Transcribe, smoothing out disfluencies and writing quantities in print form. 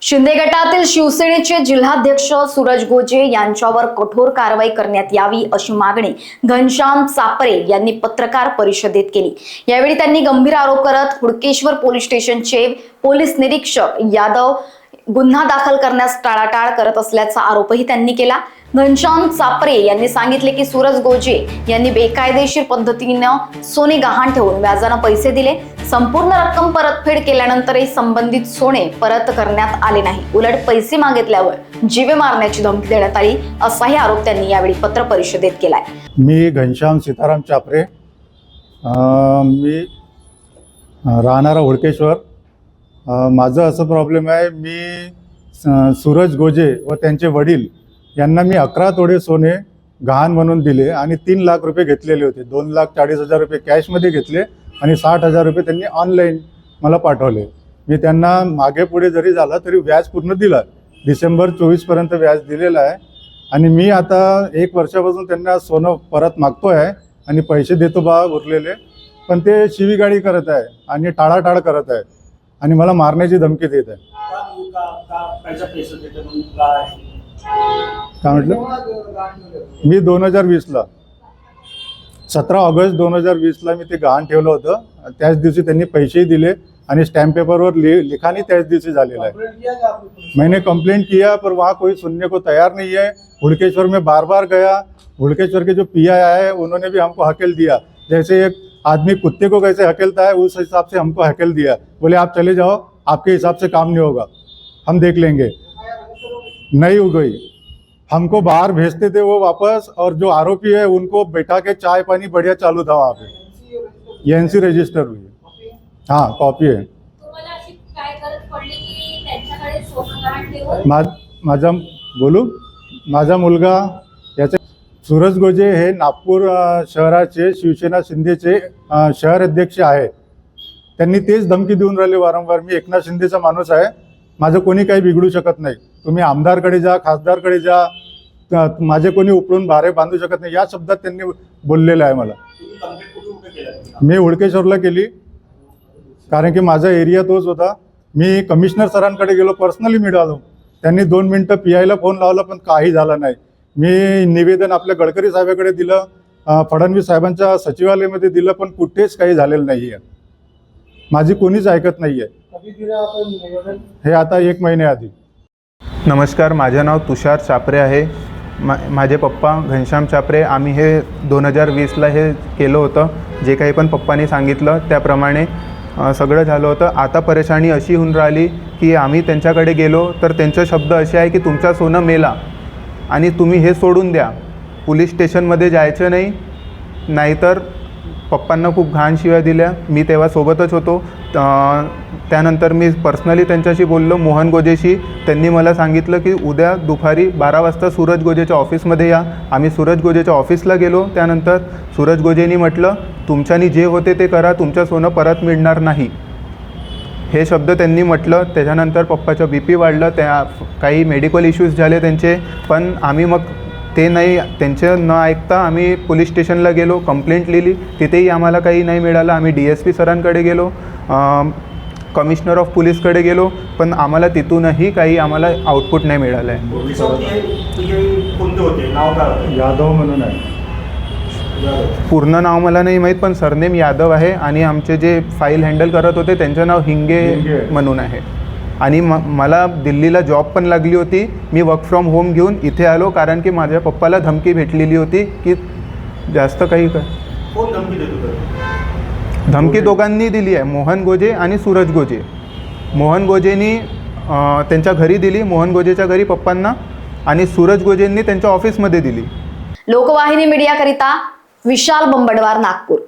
शिंदे गटातील शिवसेनेचे जिल्हाध्यक्ष सूरज गोजे यांच्यावर कठोर कारवाई करण्यात यावी अशी मागणी घनश्याम चापरे यांनी पत्रकार परिषदेत केली। यावेळी त्यांनी गंभीर आरोप करत हुडकेश्वर पोलीस स्टेशनचे पोलीस निरीक्षक यादव गुन्हा दाखल करण्यास टाळाटाळ करत असल्याचा आरोपही त्यांनी केला। घनश्याम चापरे यांनी सांगितले की सूरज गोजे यांनी बेकायदेशीर पद्धतीने सोने गहाण ठेवून व्याजाने पैसे दिले। संपूर्ण रक्कम परतफेड केल्यानंतरही संबंधित सोने परत करण्यात आले नाही, उलट पैसे मागितल्यावर जीवे मारण्याची धमकी देण्यात आली असाही आरोप त्यांनी यावेळी पत्र परिषदेत केलाय। मी घनश्याम सीताराम चापरे, मी राहणारा हुडकेश्वर। माझं असं प्रॉब्लेम आहे, मी सूरज गोजे व त्यांचे वडील यांना मी 11 तोळे सोने गहाण म्हणून दिले आणि 3 लाख रुपये घेतलेले होते। 2,40,000 रुपये कॅशमध्ये घेतले आणि 60,000 रुपये त्यांनी ऑनलाईन मला पाठवले। मी त्यांना मागे पुढे जरी झाला तरी व्याज पूर्ण दिला, डिसेंबर 24 पर्यंत व्याज दिलेला आहे। आणि मी आता 1 वर्षापासून त्यांना सोनं परत मागतो आहे आणि पैसे देतो बा उरलेले, पण ते शिवीगाळी करत आहे आणि टाळाटाळ करत आहे आणि मला मारण्याची धमकी देत आहे। काय म्हटलं? मी 2020ला 17 ऑगस्ट 2020ला मी ते गहाण ठेवलं होतं। त्याच दिवशी त्यांनी पैसेही दिले आणि स्टैम्प पेपरवर लिखाणी त्याच दिवशी झालेला है। मैंने कंप्लेंट किया पर वहाँ कोई सुनने को तैयार नहीं है। हुडकेश्वर में बार बार गया, हुडकेश्वर के जो PI आए उन्होंने भी हमको हकेल दिया, जैसे एक आदमी कुत्ते को कैसे हकेलता है उस हिसाब से हमको हकेल दिया। बोले आप चले जाओ, आपके हिसाब से काम नहीं होगा, हम देख लेंगे। नहीं हो गई, हमको बाहर भेजते थे वो वापस, और जो आरोपी है उनको बैठा के चाय पानी बढ़िया चालू था वहाँ पे। NC रजिस्टर हुई, हाँ कॉपी है। माझा बोलू, माझा मुलगा याचे सूरज गोजे हे नागपूर शहराचे शिवसेना शिंदेचे शहर अध्यक्ष आहे। त्यांनी तेच धमकी देऊन राहिले वारंवार, मी एकनाथ शिंदेचा माणूस आहे, माझं कोणी काही बिघडू शकत नाही, तुम्ही आमदारकडे जा, खासदारकडे जा, माझे कोणी उपळून भारे बांधू शकत नाही, या शब्दात त्यांनी बोललेलं आहे मला। मी हुडकेश्वरला केली कारण की माझा एरिया तोच होता। मी कमिशनर सरांकडे गेलो, पर्सनली मिळालो, त्यांनी 2 मिनिटं PIला फोन लावला पण काही झालं नाही। मी निवेदन आपल्या गडकरी साहेबांकडे दिलं, फडणवीस साहेबांच्या सचिवालयामध्ये दिलं, पण कुठेच काही झालेलं नाही आहे। माझी कोणीच ऐकत नाही आहे। हे आता 1 महिन्याआधी। नमस्कार, माझे नाव तुषार चापरे आहे। माझे पप्पा घनश्याम चापरे, आम्ही हे 2020ला हे केलं होतं, जे काही पण पप्पांनी सांगितलं त्याप्रमाणे सगळं झालं होतं। आता परेशानी अशी होऊन राहिली की आम्ही त्यांच्याकडे गेलो तर त्यांचे शब्द असे आहे की तुमचा सोनं मेला आणि तुम्ही हे सोडून द्या, पोलीस स्टेशनमध्ये जायचं नाही, नाहीतर पप्पांना खूप घाण शिव्या दिल्या। मी तेव्हा सोबतच होतो। त्यानंतर मी पर्सनली त्यांच्याशी बोललो, मोहन गोजेशी। त्यांनी मला सांगितलं की उद्या दुपारी 12 वाजता सूरज गोजेच्या ऑफिसमध्ये या। आम्ही सूरज गोजेच्या ऑफिसला गेलो। त्यानंतर सूरज गोजेंनी म्हटलं तुमच्यानी जे होते ते करा, तुमचं सोनं परत मिळणार नाही, हे शब्द त्यांनी म्हटलं। त्याच्यानंतर पप्पाचं BP वाढलं, त्या काही मेडिकल इश्यूज झाले त्यांचे, पण आम्ही मग ते नाही, त्यांचे न ऐकता आम्ही पोलीस स्टेशनला गेलो, कंप्लेंट लिहिली, तिथेही आम्हाला काही नाही मिळालं। आम्ही DSP सरांकडे गेलो, कमिशनर ऑफ पोलीसकडे गेलो, पण आम्हाला तिथूनही काही आम्हाला आउटपुट नाही मिळालं आहे। यादव म्हणून आहे, पूर्ण नाव मला नाही माहीत, पण सरनेम यादव आहे आणि आमचे जे फाईल हँडल करत होते त्यांचं नाव हिंगे म्हणून आहे। आणि मला दिल्लीला जॉब पण लागली होती। मी वर्क फ्रॉम होम घेऊन इथे आलो कारण की माझ्या पप्पाला धमकी भेटलेली होती की जास्त काही कर। कोण धमकी देत होतं? धमकी दोघांनी दिली आहे, मोहन गोजे आणि सूरज गोजे। मोहन गोजेंनी त्यांच्या घरी दिली, मोहन गोजेच्या घरी पप्पांना, आणि सूरज गोजेंनी त्यांच्या ऑफिसमध्ये दिली। लोकवाहिनी मीडियाकरिता विशाल बंबडवार, नागपूर।